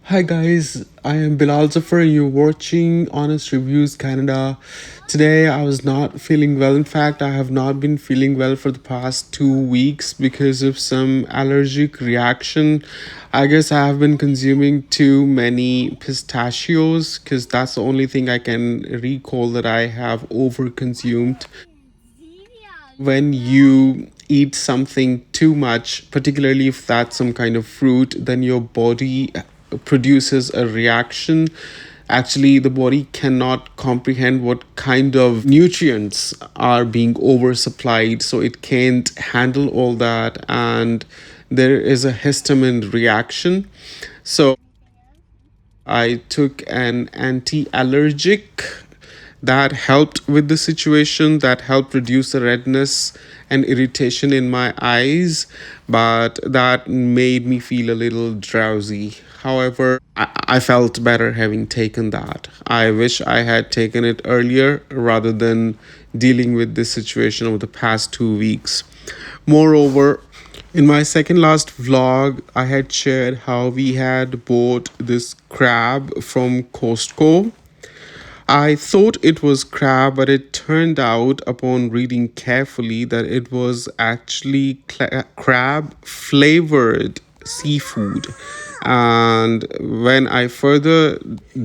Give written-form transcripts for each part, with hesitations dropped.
Hi guys, I am Bilal Zafar and you're watching Honest Reviews Canada. Today I was not feeling well. In fact, I have not been feeling well for the past 2 weeks because of some allergic reaction. I guess I have been consuming too many pistachios because that's the only thing I can recall that I have over consumed. When you eat something too much, particularly if that's some kind of fruit, then your body produces a reaction. Actually, the body cannot comprehend what kind of nutrients are being oversupplied, so it can't handle all that, and there is a histamine reaction. So I took an anti allergic that helped with the situation, that helped reduce the redness and irritation in my eyes, but that made me feel a little drowsy. However, I felt better having taken that. I wish I had taken it earlier rather than dealing with this situation over the past 2 weeks. Moreover, in my second last vlog, I had shared how we had bought this crab from Costco. I thought it was crab, but it turned out upon reading carefully that it was actually crab flavored seafood. And when I further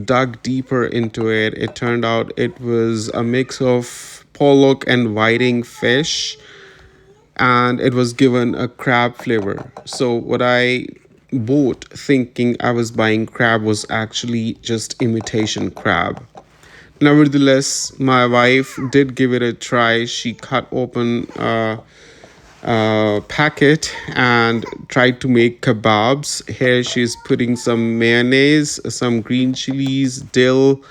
dug deeper into it, it turned out it was a mix of pollock and whiting fish, and it was given a crab flavor. So, what I bought thinking I was buying crab was actually just imitation crab. Nevertheless, my wife did give it a try. She cut open a packet and tried to make kebabs. Here she's putting some mayonnaise, some green chilies, dill,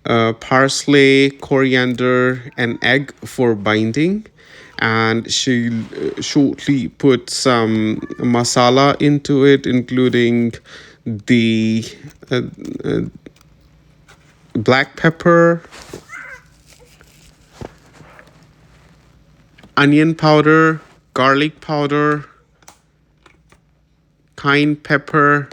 parsley, coriander, and egg for binding. And she shortly put some masala into it, including the uh, black pepper, onion powder, garlic powder, cayenne pepper,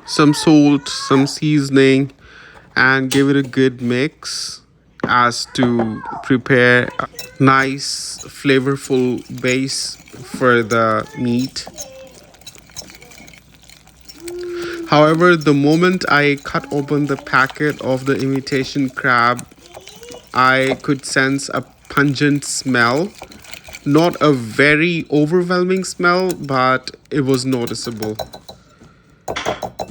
some salt, some seasoning, and give it a good mix as to prepare a nice flavorful base for the meat. However, the moment I cut open the packet of the imitation crab, I could sense a pungent smell. Not a very overwhelming smell, but it was noticeable.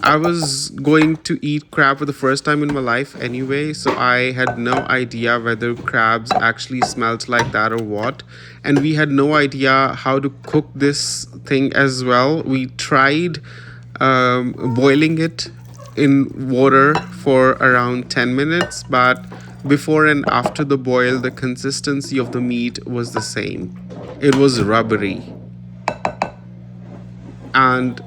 I was going to eat crab for the first time in my life anyway, so I had no idea whether crabs actually smelled like that or what. And we had no idea how to cook this thing as well. We tried boiling it in water for around 10 minutes, but before and after the boil, the consistency of the meat was the same. It was rubbery, and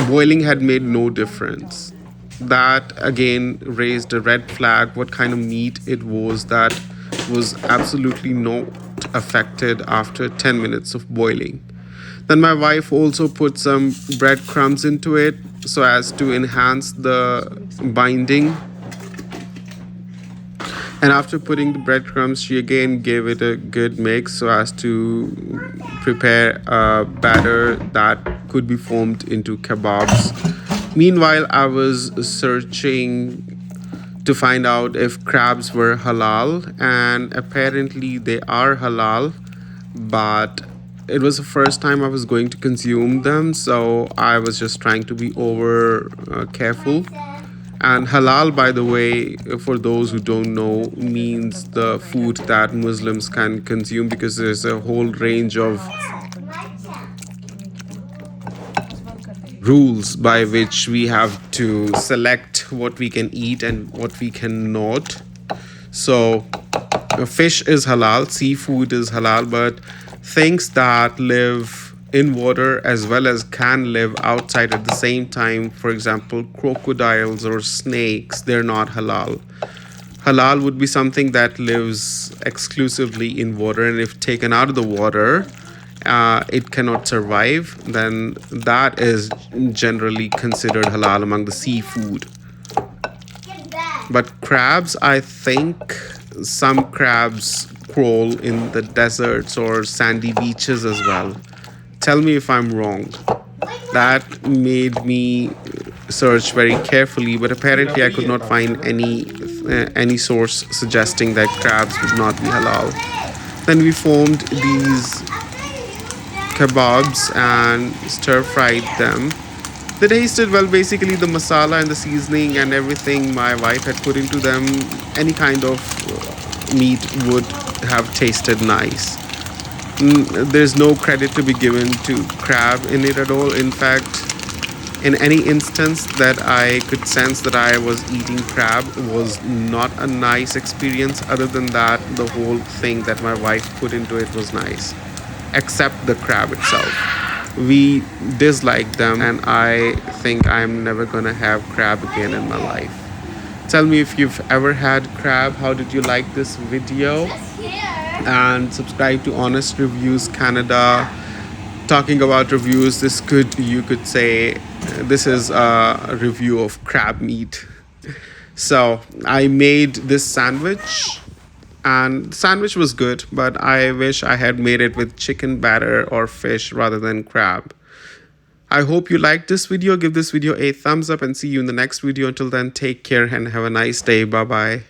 boiling had made no difference. That again raised a red flag what kind of meat it was that was absolutely not affected after 10 minutes of boiling. Then my wife also put some breadcrumbs into it so as to enhance the binding. And after putting the breadcrumbs, she again gave it a good mix so as to prepare a batter that could be formed into kebabs. Meanwhile, I was searching to find out if crabs were halal, and apparently they are halal, but it was the first time I was going to consume them, so I was just trying to be over careful. And halal, by the way, for those who don't know, means the food that Muslims can consume, because there's a whole range of rules by which we have to select what we can eat and what we cannot. So fish is halal, seafood is halal, but things that live in water as well as can live outside at the same time, for example, crocodiles or snakes, they're not halal. Halal would be something that lives exclusively in water, and if taken out of the water, it cannot survive, then that is generally considered halal among the seafood. But crabs, I think some crabs crawl in the deserts or sandy beaches as well. Tell me if I'm wrong. That made me search very carefully, but apparently I could not find any source suggesting that crabs would not be halal. Then we formed these kebabs and stir fried them. They tasted well. Basically the masala and the seasoning and everything my wife had put into them, any kind of meat would have tasted nice. There's no credit to be given to crab in it at all. In fact, in any instance that I could sense that I was eating crab was not a nice experience. Other than that, the whole thing that my wife put into it was nice, except the crab itself. We disliked them, and I think I'm never gonna have crab again in my life. Tell me if you've ever had crab. How did you like this video? And subscribe to Honest Reviews Canada. Talking about reviews, you could say this is a review of crab meat. So I made this sandwich, and the sandwich was good, but I wish I had made it with chicken batter or fish rather than crab. I hope you liked this video. Give this video a thumbs up and see you in the next video. Until then, take care and have a nice day. Bye bye.